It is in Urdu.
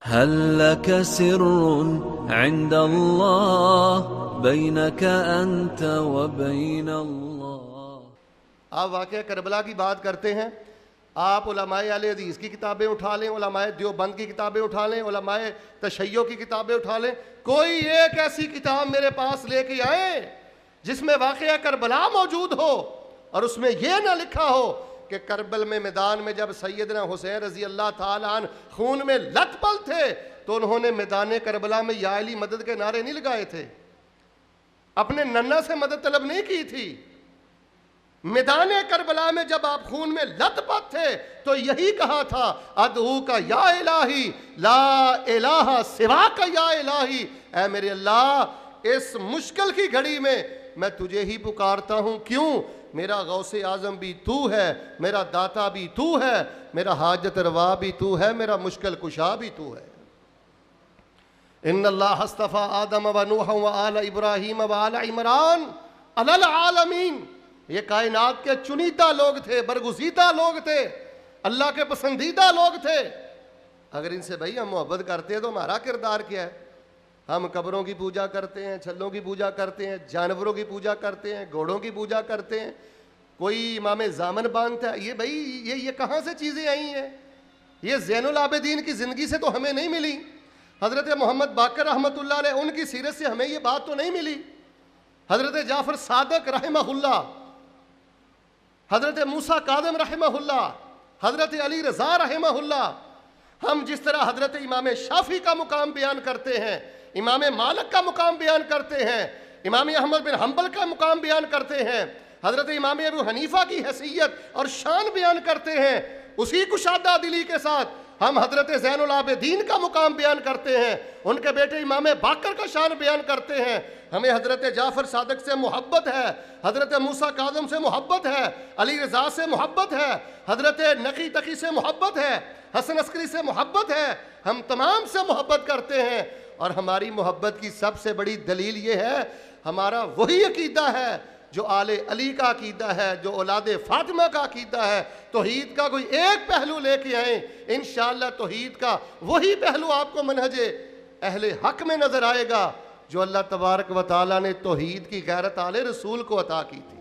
هل لك سر عند الله بينك أنت وبين الله. آپ واقعہ کربلا کی بات کرتے ہیں، آپ علماء اہل حدیث کی کتابیں اٹھا لیں، علماء دیوبند کی کتابیں اٹھا لیں، علماء تشیع کی کتابیں اٹھا لیں، کوئی ایک ایسی کتاب میرے پاس لے کے آئیں جس میں واقعہ کربلا موجود ہو اور اس میں یہ نہ لکھا ہو کہ کربل میں میدان میں جب سیدنا حسین رضی اللہ تعالیٰ عنہ خون میں لت پل تھے تو انہوں نے میدان کربلا میں یا علی مدد کے نعرے نہیں لگائے تھے، اپنے ننا سے مدد طلب نہیں کی تھی. میدان کربلا میں جب آپ خون میں لت پت تھے تو یہی کہا تھا ادعو کا یا الہی لا الہ سوا کا یا الہی، اے میرے اللہ اس مشکل کی گھڑی میں تجھے ہی پکارتا ہوں. کیوں؟ میرا غوث اعظم بھی تو ہے، میرا داتا بھی تو ہے، میرا حاجت روا بھی تو ہے، میرا مشکل کشا بھی تو ہے. ان اللہ اصطفیٰ آدم و نوح و آل ابراہیم و آل عمران علی العالمین. یہ کائنات کے چنیدہ لوگ تھے، برگزیدہ لوگ تھے، اللہ کے پسندیدہ لوگ تھے. اگر ان سے بھائی ہم محبت کرتے ہیں تو ہمارا کردار کیا ہے؟ ہم قبروں کی پوجا کرتے ہیں، چھلوں کی پوجا کرتے ہیں، جانوروں کی پوجا کرتے ہیں، گھوڑوں کی پوجا کرتے ہیں، کوئی امام زامن باندھتا ہے. یہ بھائی یہ کہاں سے چیزیں آئی ہیں؟ یہ زین العابدین کی زندگی سے تو ہمیں نہیں ملی، حضرت محمد باقر رحمۃ اللہ علیہ ان کی سیرت سے ہمیں یہ بات تو نہیں ملی، حضرت جعفر صادق رحمہ اللہ، حضرت موسیٰ کاظم رحمہ اللہ، حضرت علی رضا رحمہ اللہ. ہم جس طرح حضرت امام شافعی کا مقام بیان کرتے ہیں، امام مالک کا مقام بیان کرتے ہیں، امام احمد بن حنبل کا مقام بیان کرتے ہیں، حضرت امام ابو حنیفہ کی حیثیت اور شان بیان کرتے ہیں، اسی کشادہ دلی کے ساتھ ہم حضرت زین العابدین کا مقام بیان کرتے ہیں، ان کے بیٹے امام باقر کا شان بیان کرتے ہیں. ہمیں حضرت جعفر صادق سے محبت ہے، حضرت موسیٰ کاظم سے محبت ہے، علی رضا سے محبت ہے، حضرت نقی تقی سے محبت ہے، حسن عسکری سے محبت ہے. ہم تمام سے محبت کرتے ہیں اور ہماری محبت کی سب سے بڑی دلیل یہ ہے ہمارا وہی عقیدہ ہے جو آل علی کا عقیدہ ہے، جو اولاد فاطمہ کا عقیدہ ہے. توحید کا کوئی ایک پہلو لے کے آئیں، انشاءاللہ توحید کا وہی پہلو آپ کو منہج اہل حق میں نظر آئے گا جو اللہ تبارک و تعالیٰ نے توحید کی غیرت آل رسول کو عطا کی تھی.